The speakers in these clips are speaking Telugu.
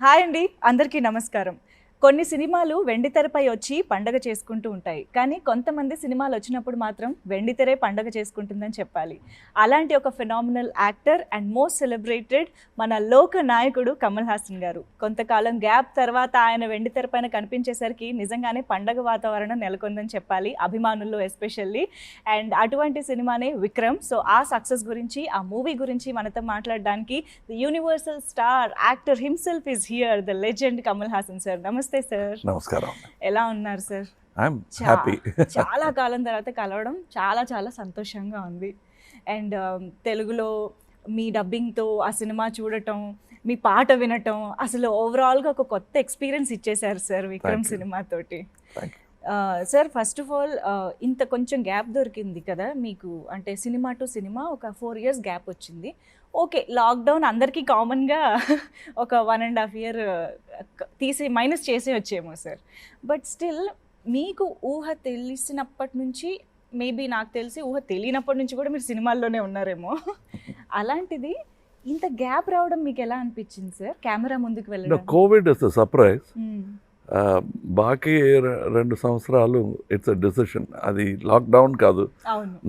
హాయ్ అండి, అందరికీ నమస్కారం. కొన్ని సినిమాలు వెండితెరపై వచ్చి పండగ చేసుకుంటూ ఉంటాయి, కానీ కొంతమంది సినిమాలు వచ్చినప్పుడు మాత్రం వెండితెరే పండగ చేసుకుంటుందని చెప్పాలి. అలాంటి ఒక phenomenal actor and most celebrated మన లోక నాయకుడు కమల్ హాసన్ గారు. కొంతకాలం గ్యాప్ తర్వాత ఆయన వెండితెర పైన కనిపించేసరికి నిజంగానే పండగ వాతావరణం నెలకొందని చెప్పాలి, అభిమానుల్లో ఎస్పెషల్లీ. అండ్ అటువంటి సినిమానే విక్రమ్. సో ఆ సక్సెస్ గురించి, ఆ మూవీ గురించి మనతో మాట్లాడడానికి the universal star actor himself is here, the legend Kamal Haasan sir. నమస్తే సార్. నమస్కారం. ఎలా ఉన్నారు సార్? I'm happy. చాలా కాలం తర్వాత కలవడం చాలా చాలా సంతోషంగా ఉంది. అండ్ తెలుగులో మీ డబ్బింగ్తో ఆ సినిమా చూడటం, మీ పాట వినటం, అసలు ఓవరాల్గా ఒక కొత్త ఎక్స్పీరియన్స్ ఇచ్చేశారు సార్ విక్రమ్ సినిమాతోటి. సార్, ఫస్ట్ ఆఫ్ ఆల్ ఇంత కొంచెం గ్యాప్ దొరికింది కదా మీకు, అంటే సినిమా టు సినిమా ఒక 4 years గ్యాప్ వచ్చింది. ఓకే, లాక్డౌన్ అందరికీ కామన్గా ఒక 1.5 year తీసి మైనస్ చేసే వచ్చేమో సార్. బట్ స్టిల్ మీకు ఊహ తెలిసినప్పటి నుంచి, మేబీ నాకు తెలిసి ఊహ తెలియనప్పటి నుంచి కూడా మీరు సినిమాల్లోనే ఉన్నారేమో. అలాంటిది ఇంత గ్యాప్ రావడం మీకు ఎలా అనిపించింది సార్? కెమెరా ముందుకు వెళ్ళడం. Covid is a surprise. బాకీ 2 సంవత్సరాలు ఇట్స్ అ డెసిషన్. అది లాక్డౌన్ కాదు,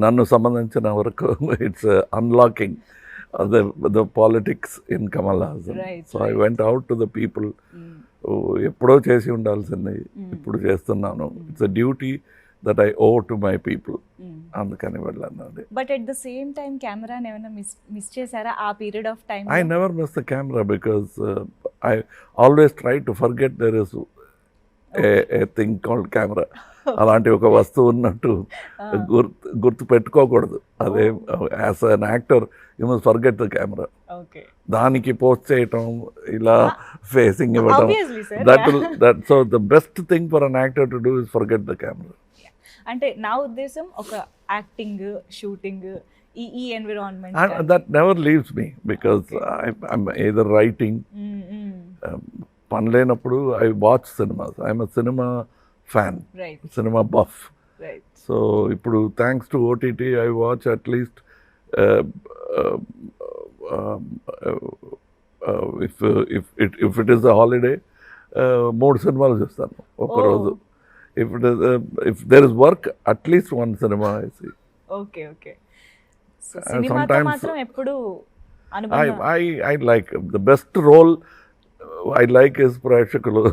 నన్ను సంబంధించిన వరకు it's unlocking the politics in Kamal Hassan. So I went out to the people. ఎప్పుడో చేసి ఉండాల్సింది ఇప్పుడు చేస్తున్నాను. It's a duty that I owe to my people. అందుకని వెళ్ళాను. But at the same time కెమెరాని ఏమైనా మిస్ చేశారా ఆ period of time? I never miss the camera because I always try to forget there is a thing called camera. అలాంటి ఒక వస్తువు ఉన్నట్టు గుర్తు పెట్టుకోకూడదు. అదే as an actor you must forget the camera. దానికి పోస్ట్ చేయటం, ఇలా ఫేసింగ్ ఇవ్వడం, that so the best thing for an actor to do is forget the camera. అంటే నా ఉద్దేశం ఒక యాక్టింగ్, షూటింగ్, ఈ environment that never leaves me because I'm either writing. పని లేనప్పుడు I watch cinemas. I'm a cinema fan, cinema buff. So ఇప్పుడు thanks to OTT I watch at least if it is a holiday 3 సినిమాలు చూస్తాను ఒక రోజు. If there is work, at least 1 cinema I see. Okay. So సినిమాతో మాత్రం ఎప్పుడు అనుబంధం. I like the best role I like is ప్రేక్షకుడుగా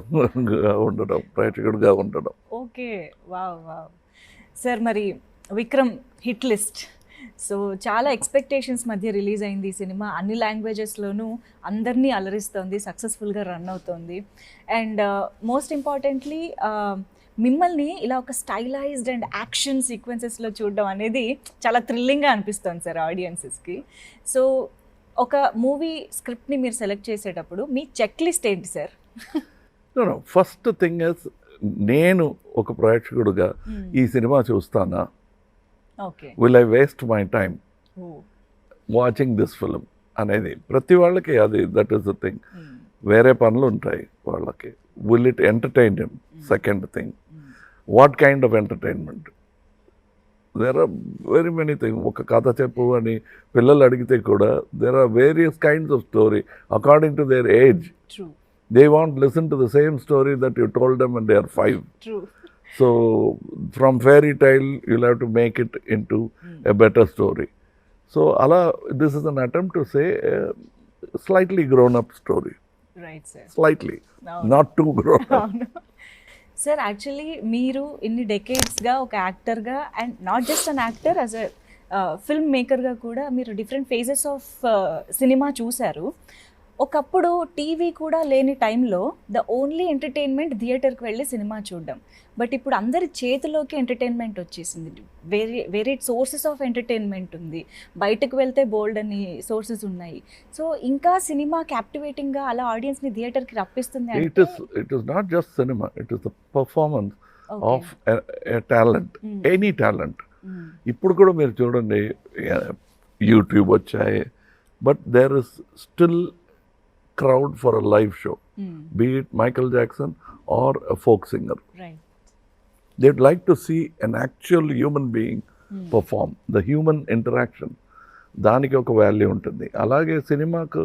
ఉండడం. Okay, wow. సార్, మరి విక్రమ్ హిట్ లిస్ట్. సో చాలా ఎక్స్పెక్టేషన్స్ మధ్య రిలీజ్ అయింది ఈ సినిమా. అన్ని లాంగ్వేజెస్లోనూ అందరినీ అలరిస్తోంది, సక్సెస్ఫుల్గా రన్ అవుతోంది. అండ్ మోస్ట్ ఇంపార్టెంట్లీ మిమ్మల్ని ఇలా ఒక స్టైలైజ్డ్ అండ్ యాక్షన్ సీక్వెన్సెస్లో చూడడం అనేది చాలా థ్రిల్లింగ్గా అనిపిస్తుంది సార్ ఆడియన్సెస్కి. సో ఒక మూవీ స్క్రిప్ట్ని మీరు సెలెక్ట్ చేసేటప్పుడు మీ చెక్ లిస్ట్ ఏంటి సార్? ఫస్ట్ థింగ్ ఇస్, నేను ఒక ప్రేక్షకుడుగా ఈ సినిమా చూస్తానా, will I waste my time watching this film అనేది ప్రతి వాళ్ళకి అది దట్ ఈస్ ద థింగ్. వేరే పనులు ఉంటాయి వాళ్ళకి. Will it entertain him? Second thing, what kind of entertainment? There are very many thing. ఒక కథ చెప్పు అని పిల్లలు అడిగితే కూడా there are various kinds of story according to their age. They won't listen to the same story that you told them when they are 5. True. So from fairy tale you'll have to make it into a better story. So this is an attempt to say a slightly grown up story. Right, sir. Slightly. No. Not too grown up. No. Sir, actually మీరు ఇన్ని డెకేడ్స్గా ఒక యాక్టర్గా, and not just an actor, as a film మేకర్గా కూడా మీరు డిఫరెంట్ ఫేజెస్ ఆఫ్ సినిమా చూశారు. ఒకప్పుడు టీవీ కూడా లేని టైంలో ద ఓన్లీ ఎంటర్టైన్మెంట్ థియేటర్కి వెళ్ళి సినిమా చూడడం. బట్ ఇప్పుడు అందరి చేతిలోకి ఎంటర్టైన్మెంట్ వచ్చేసింది. వేరే సోర్సెస్ ఆఫ్ ఎంటర్టైన్మెంట్ ఉంది. బయటకు వెళ్తే బోల్డ్ అని సోర్సెస్ ఉన్నాయి. సో ఇంకా సినిమా క్యాప్టివేటింగ్గా అలా ఆడియన్స్ని థియేటర్కి రప్పిస్తుంది. It is not just cinema, it is the performance of a talent, any talent. ఇప్పుడు కూడా మీరు చూడండి, యూట్యూబ్ వచ్చాయి, but there is still crowd for a live show, be it Michael Jackson or a folk singer. Right. They'd like to see an actual human being perform. The human interaction, దానికి ఒక వాల్యూ ఉంటుంది. అలాగే సినిమాకు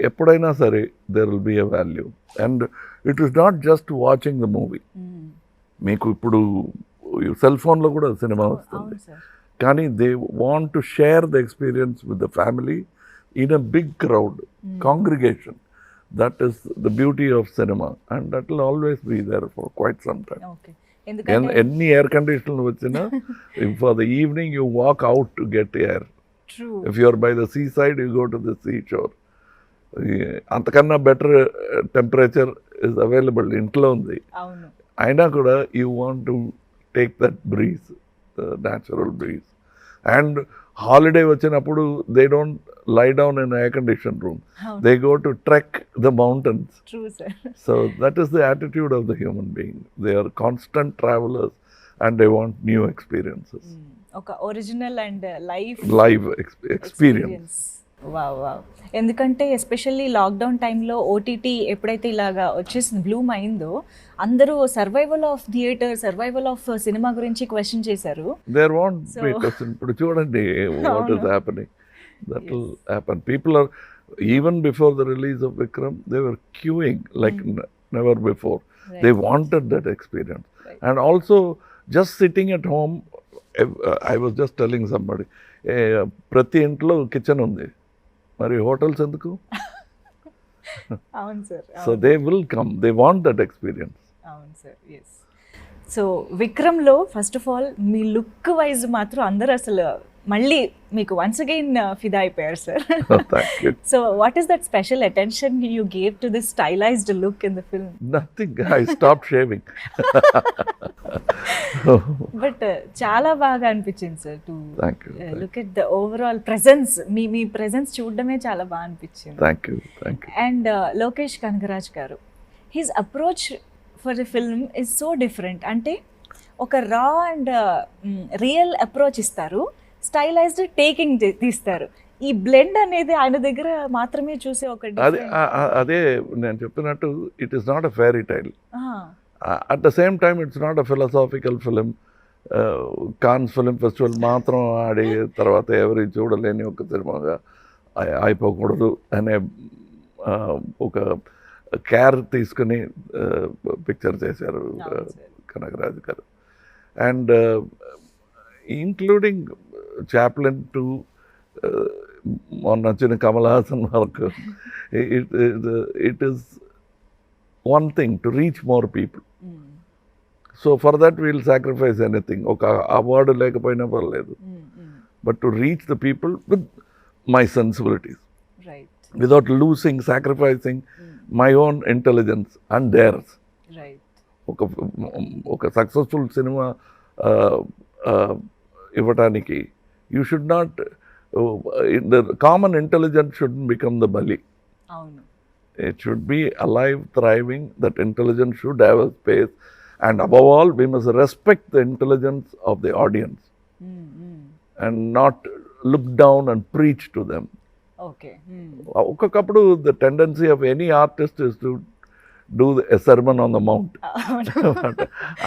ఎప్పుడైనా సరే there will be a value. And it is not just watching the movie. మీకు ఇప్పుడు సెల్ ఫోన్లో కూడా సినిమా వస్తుంది, కానీ they want to share the experience with the family in a big crowd congregation. That is the beauty of cinema, and that will always be there for quite some time. Okay. Any air conditioner vachina, if for the evening you walk out to get air. True. If you are by the seaside, you go to the seashore. Antakanna better temperature is available intlo undi. Avunu. Aina kuda you want to take that breeze, the natural breeze. And holiday vachinappudu they don't lie down in an air-conditioned room. They go to trek the mountains. True, sir. So that is the attitude of the human being. They are constant travelers and they want new experiences. Okay, original and live experience. Wow wow. ఎందుకంటే ఎస్పెషల్లీ లాక్డౌన్ టైంలో ఓటీటీ ఎప్పుడైతే ఇలాగా వచ్చేసింది బ్లూమ్ అయిందో, అందరూ survival of theatre, survival of cinema గురించి క్వశ్చన్ చేశారు. There won't be question. ఇప్పుడు చూడండి what is happening. That will happen. People are, even before the release of Vikram, they were queuing like never before. Right. They wanted that experience. Right. And also just sitting at home, I was just telling somebody, ప్రతి ఇంట్లో కిచెన్ ఉంది, మరి హోటల్స్ ఎందుకు? అవును sir. So they will come, they want that experience. అవును సార్. ఎస్. సో విక్రమ్లో ఫస్ట్ ఆఫ్ ఆల్ మీ లుక్ వైజ్ మాత్రం అందరూ అసలు మళ్ళీ మీకు వన్స్ అగైన్ ఫిదా అయిపోయారు sir. So what is that special attention you gave to this stylized look in the film? Nothing, I stop shaving. But చాలా బాగా అనిపించింది sir to look at the overall presence. మీ ప్రెజెన్స్ చూడడమే చాలా బాగా అనిపించింది. Thank you. And Lokesh Kanagaraj garu, his approach for the film is so different. అంటే ఒక రా అండ్ రియల్ అప్రోచ్ ఇస్తారు, స్టైలైజ్డ్ టేకింగ్ తీస్తారు. ఈ బ్లెండ్ అనేది ఆయన దగ్గర మాత్రమే చూసే ఒక అదే నేను చెప్పినట్టు, it is not a fairy tale. At the same time it's not a philosophical film. Cannes film festival మాత్రం ఆడి తర్వాత ఎవరి చూడలేని ఒక సినిమాగా అయిపోకూడదు అనే ఒక కేర్ తీసుకుని పిక్చర్ చేశారు కనగరాజు గారు. అండ్ ఇంక్లూడింగ్ చాప్లిన్ టు మొన్న వచ్చిన కమల్ హాసన్ వరకు, it is one thing to reach more people. So for that we'll sacrifice anything. ఒక అవార్డు లేకపోయినా పర్లేదు, but to reach the people with my sensibilities, without losing, sacrificing my own intelligence and theirs. ఒక సక్సెస్ఫుల్ సినిమా ఇవ్వటానికి you should not, the common intelligence should become the బలి. It should be alive, thriving. That intelligence should have a space, and above all, we must respect the intelligence of the audience, and not look down and preach to them. Okay. Okakappudu the tendency of any artist is to do a sermon on the mount.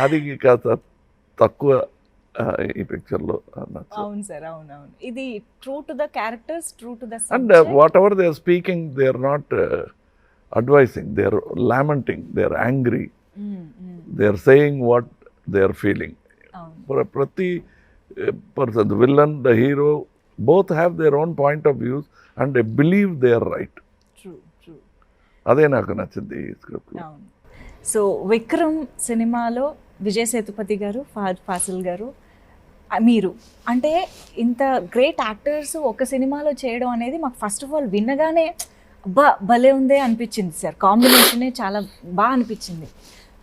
Adi kasa takkuva ఈ పిక్చర్లో. అవును సార్, అవును. ఇది true to the characters, true to the subject. And whatever they are speaking, they are not advising, they are lamenting, they are angry, they are saying what they are feeling. For a prati person, the villain, the hero, both have their own point of views and they believe they are right. True. అదే నాకు నచ్చింది ఈ స్క్రిప్ట్. సో విక్రమ్ సినిమాలో విజయ్ సేతుపతి గారు, ఫహద్ ఫాసిల్ గారు, మీరు అంటే ఇంత గ్రేట్ యాక్టర్స్ ఒక సినిమాలో చేయడం అనేది మాకు ఫస్ట్ ఆఫ్ ఆల్ విన్నగానే భలే ఉందే అనిపించింది సార్. కాంబినేషనే చాలా బాగా అనిపించింది.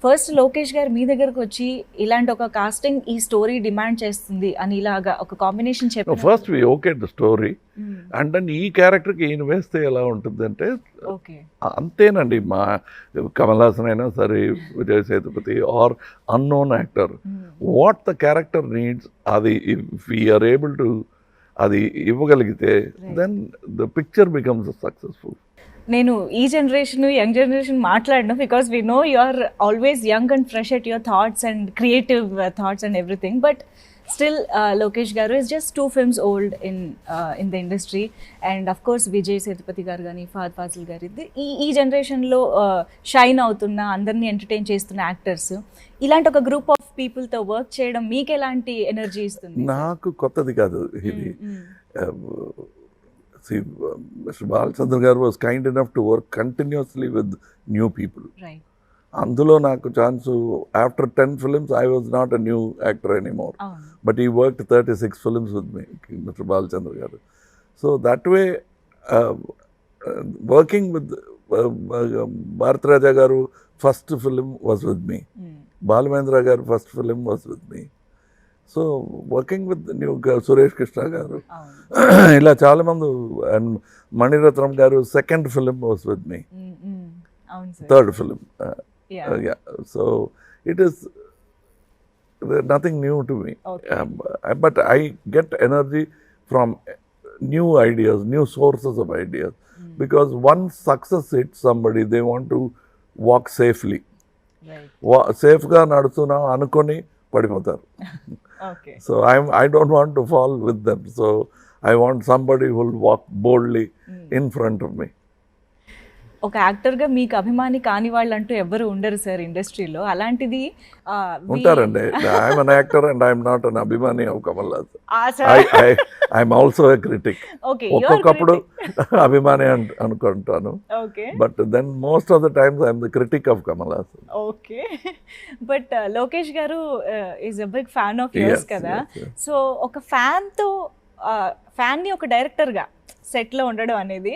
ఫస్ట్ లోకేష్ గారు మీ దగ్గరకు వచ్చి ఇలాంటి ఒక కాస్టింగ్ ఈ స్టోరీ డిమాండ్ చేస్తుంది అని ఇలాగా ఒక కాంబినేషన్ చెప్పారు. First we okay the story, and then ఈ క్యారెక్టర్కి ఈయన వేస్తే ఎలా ఉంటుంది అంటే అంతేనండి. మా కమల్ హాసన్ అయినా సరే, Vijay Sethupathi or unknown actor, what the character needs, అది ఇఫ్ వీఆర్ ఏబుల్ టు అది ఇవ్వగలిగితే then the picture becomes successful. నేను ఈ జనరేషన్, యంగ్ జనరేషన్ మాట్లాడను, because we know you are always young and fresh at your thoughts and creative thoughts and everything. But Still, Lokesh garu is just 2 films old in the industry, and of course Vijay Sethupathi garu gani, Fahad Fazil garu ఈ జనరేషన్ లో షైన్ అవుతున్న, అందరినీ ఎంటర్టైన్ చేస్తున్న యాక్టర్స్, ఇలాంటి ఒక గ్రూప్ ఆఫ్ పీపుల్ తో వర్క్ చేయడం మీకు ఎలాంటి ఎనర్జీ ఇస్తుంది? నాకు కొత్తది కాదు ఇది. Mr. Balchandra garu was kind enough to work continuously with new people. Right. అందులో నాకు chance, after 10 films I was not a new actor anymore. But he worked 36 films with me, Mr. Balchandra garu. So that way, working with Bharat Raja garu first film was with me. Balamendra garu first film was with me. So working with the new Suresh Krishna garu, ila chaala mandu, and Maniratnam garu second film was with me. Third film. Yeah. So it is nothing new to me. Okay. But I get energy from new ideas, new sources of ideas. Because once success hits somebody, they want to walk safely. Right. Safe ga nadustuna anukoni padipotaru. Okay. So I don't want to fall with them. So I want somebody who will walk boldly in front of me. ఒక యాక్టర్గా మీకు అభిమాని కాని వాళ్ళు అంటూ ఎవరు ఉండరు సార్ ఇండస్ట్రీలో. అలాంటిది ఉంటారండి. I'm an actor and I'm not an అభిమాని of Kamal Haasan. I'm also a critic. ఒక్కొక్కప్పుడు అభిమాని అనుకుంటాను. But then most of the times I'm the critic of Kamal Haasan. Okay. But Lokesh garu is a big fan of yours కదా. సో ఒక ఫ్యాన్ని ఒక డైరెక్టర్గా సెట్లో ఉండడం అనేది,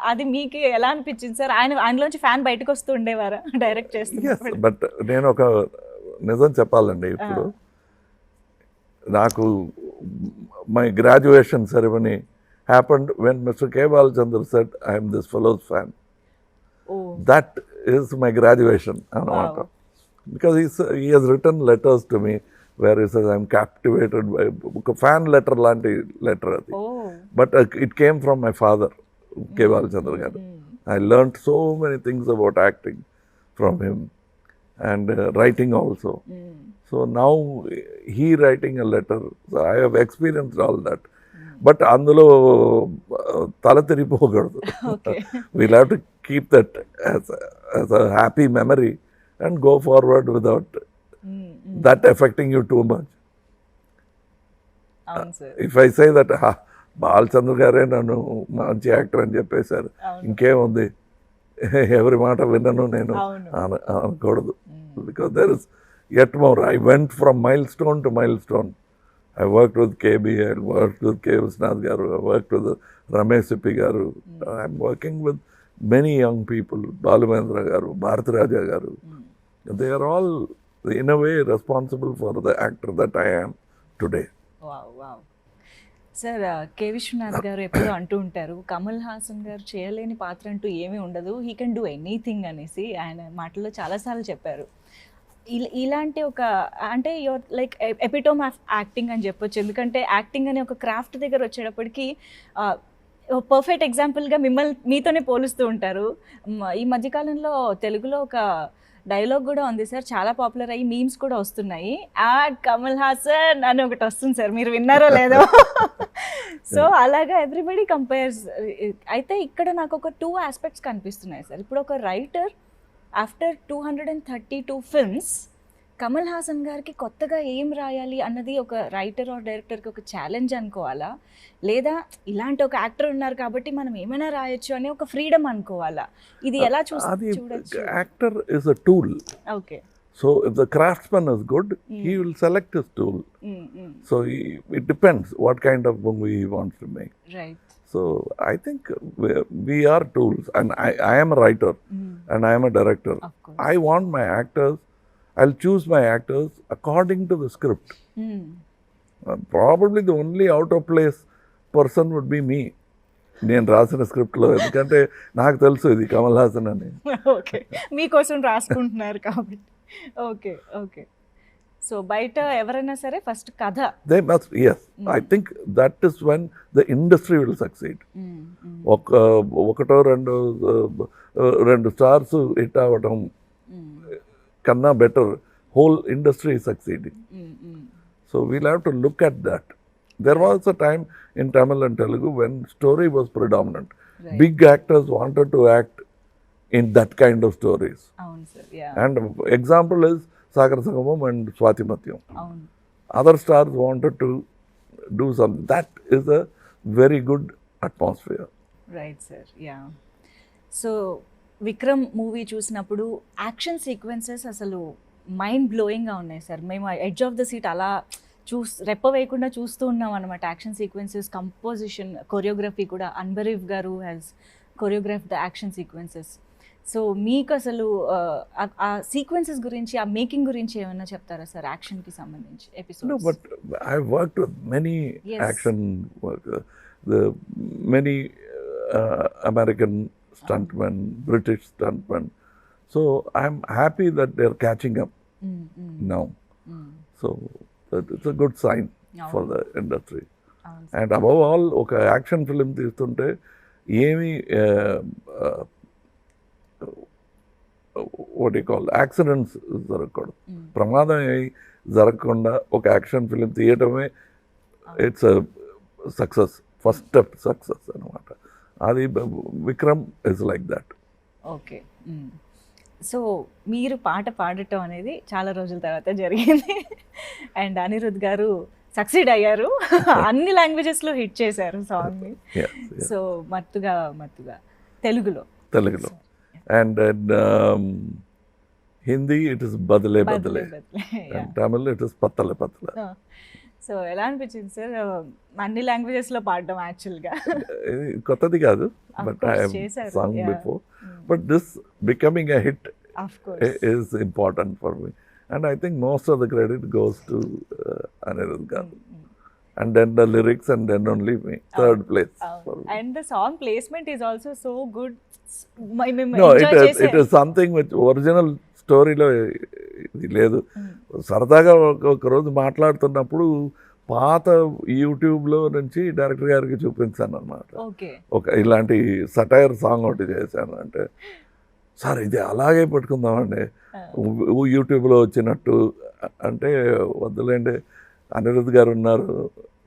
అది మీకు ఎలా అనిపించింది సార్? ఆయనలోంచి ఫ్యాన్ బయటకు వస్తూ ఉండేవారా డైరెక్ట్ చేస్తూ? బట్ నేను ఒక నిజం చెప్పాలండి. ఇప్పుడు నాకు my graduation ceremony happened when mister K Balachandra said I'm this fellow's fan. That is my graduation అన్నమాట. Because he he's return letters to me where he says I'm captivated by a fan letter lanti letter adi. But it came from my father, K. Balchandra garu. I learnt so many things about acting from him, and writing also. So now he writing a letter, so I have experienced all that. But అందులో తల తిరిగిపోకూడదు. We'll have to keep that as a happy memory and go forward without that affecting you too much. If I say that Balachandra గారే నన్ను మంచి యాక్టర్ అని చెప్పేశారు, ఇంకేముంది, ఎవరి మాట విన్నను నేను అనకూడదు. Because there is yet more. I went from milestone to milestone. I worked with KB, I worked with K. Visnath garu, I worked with Ramesh Sippi garu. I'm working with many young people, Balamendra garu, Bharat Raja garu. They are all in a way responsible for the actor that I am today. Wow. Sir, K Viswanath garu ఎప్పుడూ అంటూ ఉంటారు, కమల్ హాసన్ గారు చేయలేని పాత్ర అంటూ ఏమీ ఉండదు, హీ కెన్ డూ ఎనీథింగ్ అనేసి ఆయన మాటల్లో చాలాసార్లు చెప్పారు. ఇలాంటి ఒక, అంటే your like epitome of acting అని చెప్పొచ్చు. ఎందుకంటే యాక్టింగ్ అనే ఒక క్రాఫ్ట్ దగ్గర వచ్చేటప్పటికి పర్ఫెక్ట్ ఎగ్జాంపుల్గా మీతోనే పోలుస్తూ ఉంటారు. ఈ మధ్యకాలంలో తెలుగులో ఒక డైలాగ్ కూడా ఉంది సార్, చాలా పాపులర్ అయ్యి మీమ్స్ కూడా వస్తున్నాయి, యాడ్ కమల్ హాసన్ అని ఒకటి వస్తుంది సార్, మీరు విన్నారో లేదో? సో అలాగా ఎవ్రీబడి కంపేర్స్. అయితే ఇక్కడ నాకు ఒక 2 ఆస్పెక్ట్స్ కనిపిస్తున్నాయి సార్. ఇప్పుడు ఒక writer after 232 films Kamal Haasan గారికి కొత్తగా ఏం రాయాలి అన్నది ఒక రైటర్ ఆర్ డైరెక్టర్కి ఒక ఛాలెంజ్ అనుకోవాలా, లేదా ఇలాంటి ఒక యాక్టర్ ఉన్నారు కాబట్టి మనం ఏమైనా రాయొచ్చు అని ఒక ఫ్రీడమ్ అనుకోవాలా? ఇది ఎలా చూడొచ్చు? Actor is a tool. Okay. So if the craftsman is good, he will select his tool. So it depends what kind of movie he wants to make. Right. So I think we are tools, and I am a writer and I am a director. I want my actors, I'll choose my actors according to the script. Probably the only out of place person would be me. నేను రాసిన స్క్రిప్ట్లో, ఎందుకంటే నాకు తెలుసు ఇది కమల్ హాసన్ అని. ఓకే, మీకోసం రాసుకుంటున్నారు కాబట్టి. ఓకే. సో బయట ఎవరైనా సరే ఫస్ట్ కథ. They must, yes. I think that is when the industry will succeed. ఒకటో రెండు స్టార్స్ హిట్ అవ్వటం కన్నా better whole industry succeeding. So we'll have to look at that. There was a time in Tamil and Telugu when story was predominant. Right. Big actors wanted to act in that kind of stories. అవును sir. Yeah. And example is Sagar Sangamam and Swati Matyam. అవును. Other stars wanted to do something. That is a very good atmosphere. Right sir. Yeah. So Vikram movie చూసినప్పుడు యాక్షన్ సీక్వెన్సెస్ అసలు మైండ్ బ్లోయింగ్గా ఉన్నాయి సార్. మేము ఎడ్జ్ ఆఫ్ ద సీట్ అలా రెప్ప వేయకుండా చూస్తూ ఉన్నాం అనమాట. యాక్షన్ సీక్వెన్సెస్, కంపోజిషన్, కొరియోగ్రఫీ కూడా అన్బరీఫ్ గారు has choreograph the action sequences. So మీకు అసలు ఆ సీక్వెన్సెస్ గురించి, ఆ మేకింగ్ గురించి ఏమైనా చెప్తారా సార్ యాక్షన్కి సంబంధించి episode? No, but I've worked with many Yes. action workers, the many American stuntmen, British stuntmen. So I'm happy that they're catching up now. So it's a good sign for the industry. And above all, ఒక యాక్షన్ ఫిలిం తీస్తుంటే ఏమి వాట్ యూ కాల్ యాక్సిడెంట్స్ జరగకూడదు. ప్రమాదం ఏమి జరగకుండా ఒక యాక్షన్ ఫిలిం తీయటమే it's success, first step success అనమాట. అది Vikram is like that. Okay. So మీరు పాట పాడటం అనేది చాలా రోజుల తర్వాత జరిగింది. అండ్ అనిరుద్ గారు సక్సీడ్ అయ్యారు. అన్ని లాంగ్వేజెస్లో హిట్ చేశారు సాంగ్ని. సో మత్తుగా తెలుగులో. And in Hindi it is badle badle. And Tamil it is pattale pattale. So ఎలా అనిపించింది సార్ అన్ని లాంగ్వేజెస్లో పాడడం? యాక్చువల్గా కొత్తది కాదు, but I have sung before. But this becoming a hit is important for me. And I think most of the credit goes to Anirudh Garu. And then the lyrics, and then only me. Third place. And the song placement is also so good. No, it is something which original స్టోరీలో ఇది లేదు. సరదాగా ఒక రోజు మాట్లాడుతున్నప్పుడు పాత యూట్యూబ్లో నుంచి డైరెక్టర్ గారికి చూపించాను అనమాట. ఒక ఇలాంటి సటైర్ సాంగ్ ఒకటి చేశాను. అంటే సార్ ఇది అలాగే పెట్టుకుందామండి యూట్యూబ్లో వచ్చినట్టు. అంటే వద్దులేండి, అనిరుద్ గారు ఉన్నారు,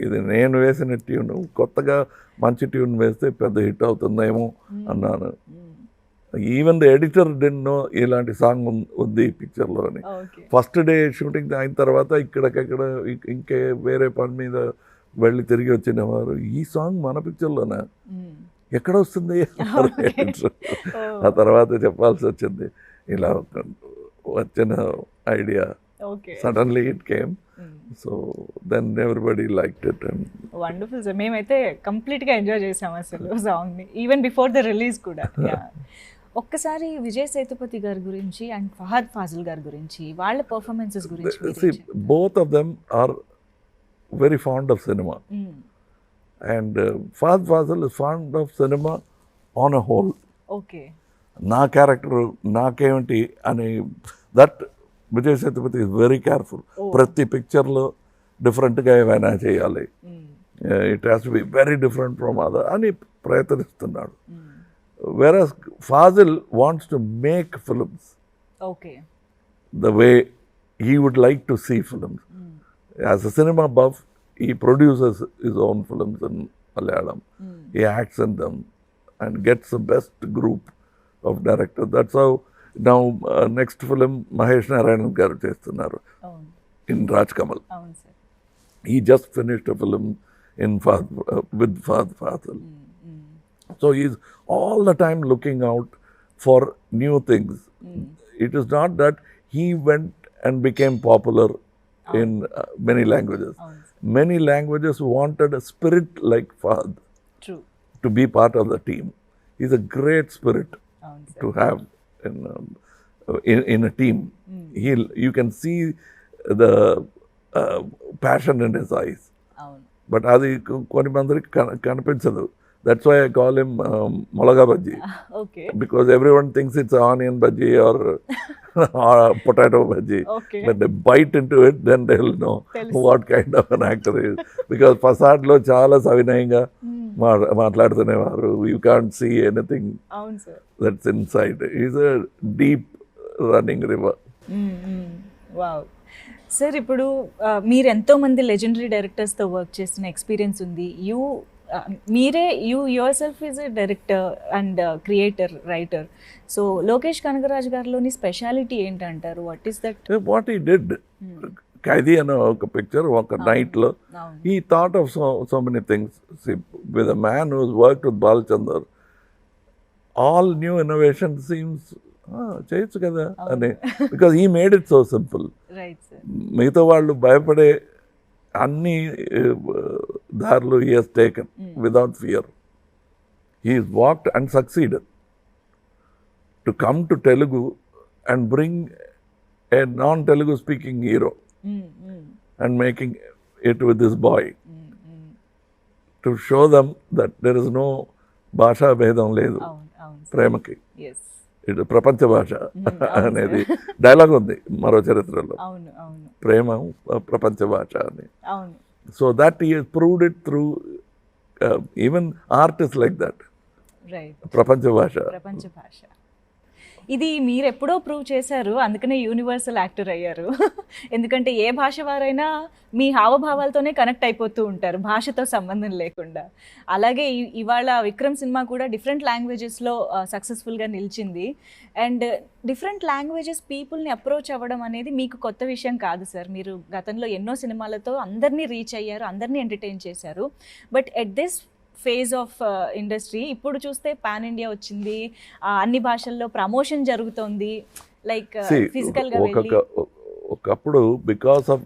ఇది నేను వేసిన ట్యూన్, కొత్తగా మంచి ట్యూన్ వేస్తే పెద్ద హిట్ అవుతుందేమో అన్నాను. Even the editor then no ఇలాంటి సాంగ్ ఉంది ఈ పిక్చర్లో అని. ఫస్ట్ డే షూటింగ్ అయిన తర్వాత ఇక్కడికక్కడ ఇంకే వేరే పని మీద వెళ్ళి తిరిగి వచ్చిన వారు, ఈ సాంగ్ మన పిక్చర్లోనా, ఎక్కడ వస్తుంది? ఆ తర్వాత చెప్పాల్సి వచ్చింది, ఇలా వచ్చిన idea suddenly it came. So then everybody liked it. And wonderful sir. మేమైతే కంప్లీట్గా ఎంజాయ్ చేసాం అసలు సాంగ్ని, ఈవెన్ బిఫోర్ ద రిలీజ్ కూడా. ఒక్కసారి విజయ్ సేతుపతి గారి గురించి అండ్ ఫహద్ ఫాజిల్ గారి గురించి, వాళ్ళ పర్ఫార్మెన్సెస్ గురించి. Both of them are very fond of cinema. And Fahadh Faasil is fond of cinema on a whole. Okay. నా క్యారెక్టర్ నాకేమిటి అని, that Vijay Sethupathi is very careful. ప్రతి పిక్చర్లో డిఫరెంట్గా ఏమైనా చేయాలి, it has to be very different from other అని ప్రయత్నిస్తున్నాడు. Whereas Fazil wants to make films the way he would like to see films. As a cinema buff, he produces his own films in Malayalam. He acts in them and gets the best group of directors. That's how now next film Mahesh Narayanan garu chestunnaru in Raj Kamal. He just finished a film in with Fazil. So he's all the time looking out for new things. It is not that he went and became popular in many languages. Many languages wanted a spirit like Fahad to be part of the team. He's a great spirit to have in a team. You can see the passion in his eyes. But అది కొన్ని మందికి కనిపించదు. That's why I call him Molaga Bhaji. Because everyone thinks it's onion bhaji or potato bhaji. When they bite into it, then they'll know what kind of an actor he is. Because Fasad lo chala savinayanga maatladutunevaru. You can't see anything that's inside. He's a deep running river. Wow. Sir ఇప్పుడు మీరు ఎంతోమంది లెజెండరీ డైరెక్టర్స్తో వర్క్ చేసిన ఎక్స్పీరియన్స్ ఉంది. మీరే yourself is a director and creator, writer. So Lokesh Kanagaraj గారిలోని స్పెషాలిటీ ఏంటంటారు? What is that? What he did, Khaidi అనే ఒక పిక్చర్ ఒక నైట్లో ఈ thought of so many things with a man whose work with Balachander. All new innovation seems చేయొచ్చు కదా అని, because he made it so simple. మిగతా వాళ్ళు భయపడే అన్ని దారులు he has taken without fear. He is walked and succeeded to come to Telugu and bring a non-Telugu speaking hero and making it with this boy to show them that there is no bhasha bhedam ledu ప్రేమకి. ఇది ప్రపంచ భాష అనేది డైలాగ్ ఉంది మరో చరిత్రలో, ప్రేమ ప్రపంచ భాష అని. So that he has proved it through even art is like that, ప్రపంచ భాష. ఇది మీరు ఎప్పుడో ప్రూవ్ చేశారు, అందుకనే యూనివర్సల్ యాక్టర్ అయ్యారు. ఎందుకంటే ఏ భాష వారైనా మీ హావభావాలతోనే కనెక్ట్ అయిపోతూ ఉంటారు, భాషతో సంబంధం లేకుండా. అలాగే ఇవాళ విక్రమ్ సినిమా కూడా డిఫరెంట్ లాంగ్వేజెస్లో సక్సెస్ఫుల్గా నిలిచింది. అండ్ డిఫరెంట్ లాంగ్వేజెస్ పీపుల్ని అప్రోచ్ అవ్వడం అనేది మీకు కొత్త విషయం కాదు సార్. మీరు గతంలో ఎన్నో సినిమాలతో అందరినీ రీచ్ అయ్యారు, అందరినీ ఎంటర్టైన్ చేశారు. But at this phase of industry ఇప్పుడు చూస్తే పాన్ ఇండియా వచ్చింది, అన్ని భాషల్లో ప్రమోషన్ జరుగుతోంది. లైక్ ఫిజికల్గా ఒకప్పుడు because of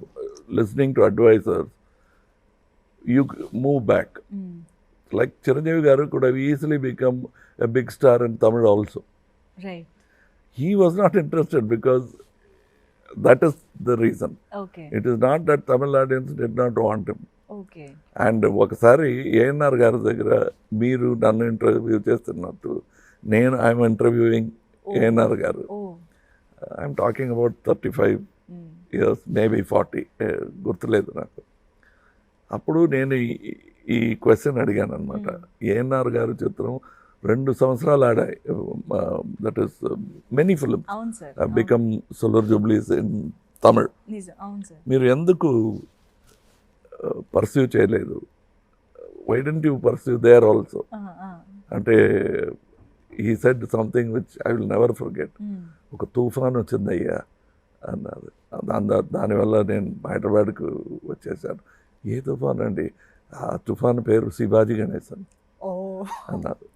listening to advisers you move back. Like Chiranjeevi garu could have easily become a big star in Tamil also. Right. He was not interested because that is the reason. Okay. It is not that Tamil audience did not want him. Okay. And ఒకసారి ఏఎన్ఆర్ గారి దగ్గర మీరు నన్ను ఇంటర్వ్యూ చేస్తున్నట్టు నేను ఐఎమ్ ఇంటర్వ్యూయింగ్ ఏఎన్ఆర్ గారు. I'm talking about 35 years, maybe 40, గుర్తులేదు నాకు. అప్పుడు నేను ఈ క్వశ్చన్ అడిగాను అనమాట. ఏఎన్ఆర్ గారు చిత్రం 2 సంవత్సరాలు ఆడాయి, that is many films become silver jubilees in Tamil. మీరు ఎందుకు పర్సూ చేయలేదు? Why don't you pursue there also అంటే he said something which I will never forget. ఒక తుఫాన్ వచ్చిందయ్యా అన్నారు. దానివల్ల నేను హైదరాబాద్కు వచ్చేసాను. ఏ తుఫాన్ అండి? ఆ తుఫాన్ పేరు శివాజీ గణేశన్ అన్నారు.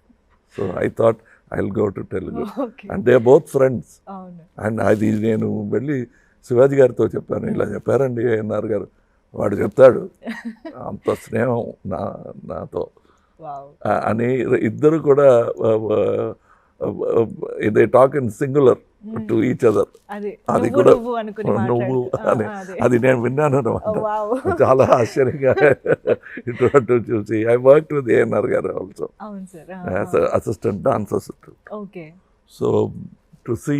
So I thought I will go to Telugu and they are both friends. And అది నేను వెళ్ళి శివాజీ గారితో చెప్పాను, ఇలా చెప్పారండి ఏఎన్ఆర్ గారు. వాడు చెప్తాడు అంత స్నేహం నాతో అని. ఇద్దరు కూడా they talk in singular to each other. అది కూడా నువ్వు అని అది నేను విన్నాను అనమాట. చాలా ఆశ్చర్యంగా ఇటువంటి చూసి. I work with ANR garu also as assistant dance assistant. So to see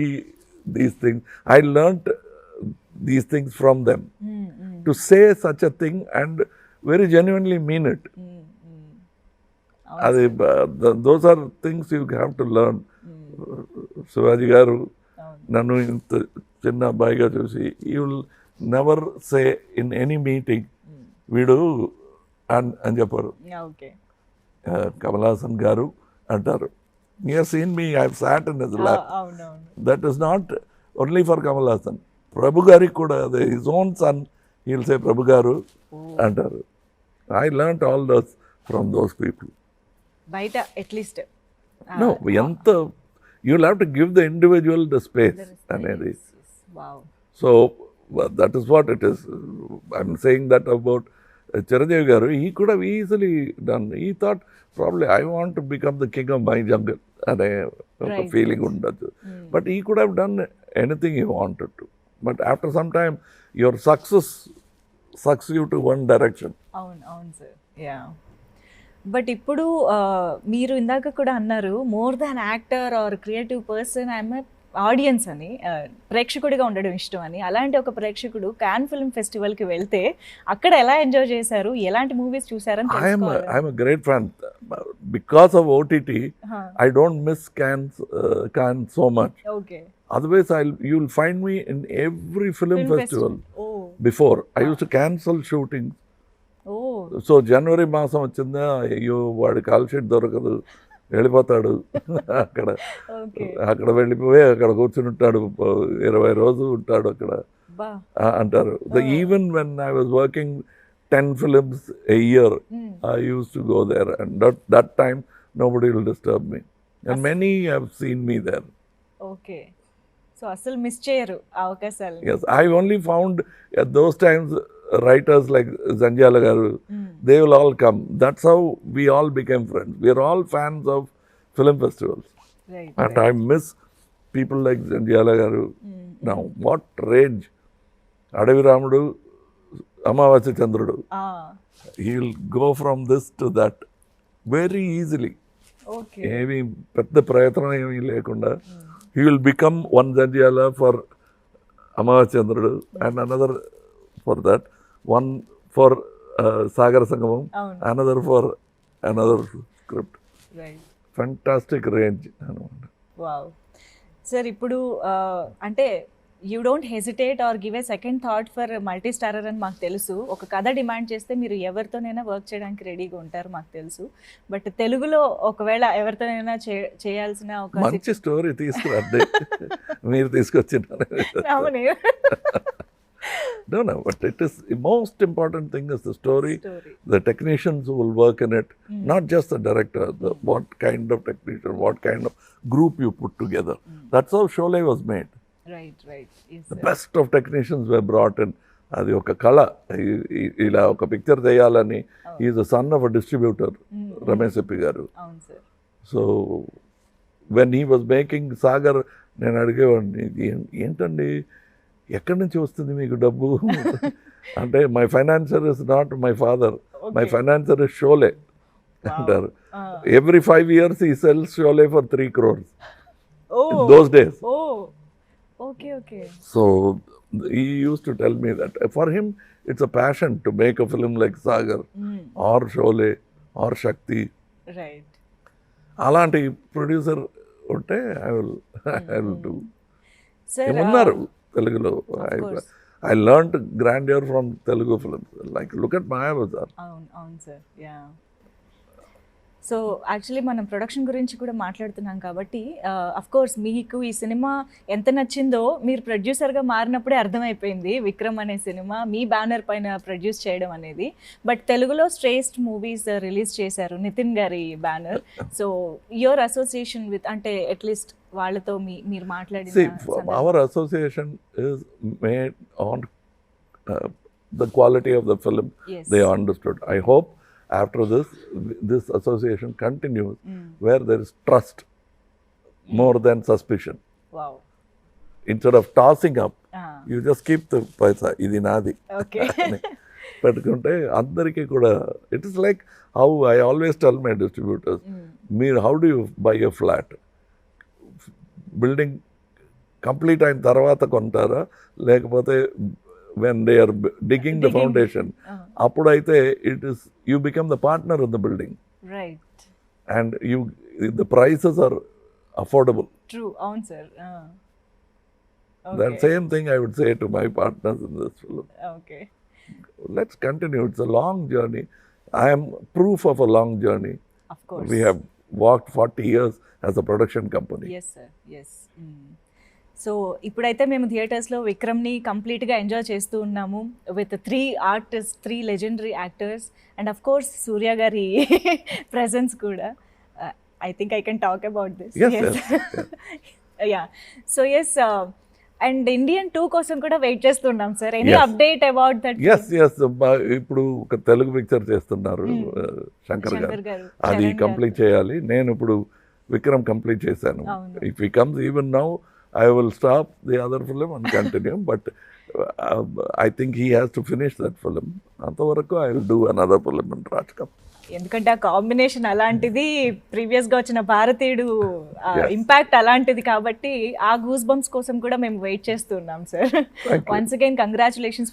these things I learned these things from them. To say such a thing and very genuinely mean it. Those are things you have to learn. Shivaji garu nannu inta chinna abbayiga chusi, you will never say in any meeting veedu and chepparu. Okay. Kamal Hassan garu antaru. You have seen me, I have sat in his lap. That is not only for Kamal Hassan. Prabhu గారికి కూడా అదే, his own son he will say Prabhu గారు అంటారు. I learned all those from those people. బయట అట్లీస్ట్ నో ఎంత you will have to give the individual the space అనేది. So that is what it is. I'm saying that about Chiranjeevi గారు. He could have easily done. He thought probably I want to become the king of my jungle అనే ఒక ఫీలింగ్ ఉండొచ్చు. But he could have done anything he wanted to. But after some time, your success sucks you to one direction. అవును సార్. యా. బట్ ఇప్పుడు మీరు ఇందాక కూడా అన్నారు, more than actor are creative person I'm audience అని, ప్రేక్షకుడిగా ఉండడం ఇష్టం అని. అలాంటి ఒక ప్రేక్షకుడు కాన్ ఫిల్మ్ ఫెస్టివల్కి వెళ్తే అక్కడ ఎలా ఎంజాయ్ చేశారు, ఎలాంటి మూవీస్ చూసారని తెలుసుకోవాలి. I'm a great fan. Because of OTT, I don't miss Cannes so much. Okay. Otherwise, you'll find me in every film festival. Oh. Before I use to cancel shooting. So జనవరి మాసం వచ్చిందా, అయ్యో వాడి కాల్ షీట్ దొరకదు, వెళ్ళిపోతాడు అక్కడ వెళ్ళిపోయి అక్కడ కూర్చుని ఉంటాడు, 20 రోజులు ఉంటాడు అక్కడ అంటారు. Even when I was working 10 films a year, I used to go there, and that time nobody will disturb me, and many have seen me there. Okay, so అసలు మిస్ చేయరు అవకాశాలు. Yes, I only found at those times writers like Zanjala garu, they will all come. That's how we all became friends. We are all fans of film festivals, right, and right. I miss people like Zanjala garu now. What rage! Adavi Ramudu, Amavasya Chandrudu. He will go from this to that very easily. Okay. ఏమి పెద్ద ప్రయత్నం ఏమీ లేకుండా he will become one Zanjala for Amavasya Chandrudu, and another for that, one for Sagar Sangamam, another for another script. Right. Fantastic range. Wow. Sir, ఇప్పుడు అంటే you don't hesitate or give a second thought for multi starrer అని మాకు తెలుసు. ఒక కథ డిమాండ్ చేస్తే మీరు ఎవరితోనైనా వర్క్ చేయడానికి రెడీగా ఉంటారు మాకు తెలుసు. బట్ తెలుగులో ఒకవేళ ఎవరితోనైనా చేయాల్సిన ఒక మంచి స్టోరీ తీసుకురండి, మీరు తీసుకొచ్చినారు. No, but it is the most important thing is the story. The technicians who will work in it, not just the director, what kind of technician, what kind of group you put together. That's how Sholay was made. Right. Yes, the best of technicians were brought in. అది ఒక కళ, ఇలా ఒక పిక్చర్ చేయాలని. Is the son of a distributor, Ramesh ఎప్పి గారు. So when he was making Sagar, నేను అడిగేవాడిని, ఏంటండి ఎక్కడి నుంచి వస్తుంది మీకు డబ్బు అంటే, my financer is not my father, my financer is Sholay అంటారు. Every 5 years he sells Sholay for 3 crores in those days. Okay. So he used to tell me that for him it's a passion to make a film like Sagar or Sholay or Shakti. Right. అలాంటి ప్రొడ్యూసర్ ఉంటే I will do. Sir, ఉన్నారు తెలుగులో. I learned grandeur from Telugu films. Like look at Mayabazar. అవును సార్. యా. సో యాక్చువల్లీ మనం ప్రొడక్షన్ గురించి కూడా మాట్లాడుతున్నాం కాబట్టి అఫ్ కోర్స్ మీకు ఈ సినిమా ఎంత నచ్చిందో మీరు ప్రొడ్యూసర్గా మారినప్పుడే అర్థమైపోయింది. విక్రమ్ అనే సినిమా మీ బ్యానర్ పైన ప్రొడ్యూస్ చేయడం అనేది. బట్ తెలుగులో శ్రేష్ఠ మూవీస్ రిలీజ్ చేశారు నితిన్ గారి banner. So your association with, అంటే అట్లీస్ట్ వాళ్ళతో మీరు మాట్లాడిన. Hour association is made on the quality of the film. Yes. They understood. I hope after this association continues where there is trust more than suspicion. Wow. Instead of tossing up, you just keep the paisa, idi nadi. Okay. Pettukunte andariki kuda, it is like how I always tell my distributors, how do you buy a flat? Building complete ayin tarvata kontara lekapothe when they are digging the foundation, appudaithe it is, you become the partner in the building. Right. And the prices are affordable. True. Avun sir. Okay. That same thing I would say to my partners in this film. Okay. Let's continue. It's a long journey. I am proof of a long journey. Of course. We have walked 40 years as a production company. Yes sir. Yes. So ఇప్పుడైతే మేము థియేటర్స్లో విక్రమ్ని కంప్లీట్గా ఎంజాయ్ చేస్తూ ఉన్నాము with 3 artist, 3 legendary actors, and of course Suriya గారి ప్రెజెన్స్ కూడా. I think I can talk about this. Yeah. So yes, and Indian 2 కోసం కూడా వెయిట్ చేస్తున్నాం sir. Any update about that? Yes. ఇప్పుడు ఒక తెలుగు పిక్చర్ చేస్తున్నారు శంకర్ గారు, అది కంప్లీట్ చేయాలి. నేను ఇప్పుడు విక్రమ్ కంప్లీట్ చేశాను. If he comes even now I will stop the other film and continue, but I think he has to finish that film. Antavaraku I will do another film in Rajkam. ఎందుకంటే ఆ కాంబినేషన్ అలాంటిది, ప్రీవియస్గా వచ్చిన భారతీయుడు ఇంపాక్ట్ అలాంటిది కాబట్టి ఆ గూస్ బంప్స్ కోసం కూడా మేము వెయిట్ చేస్తున్నాం సార్. Once again congratulations.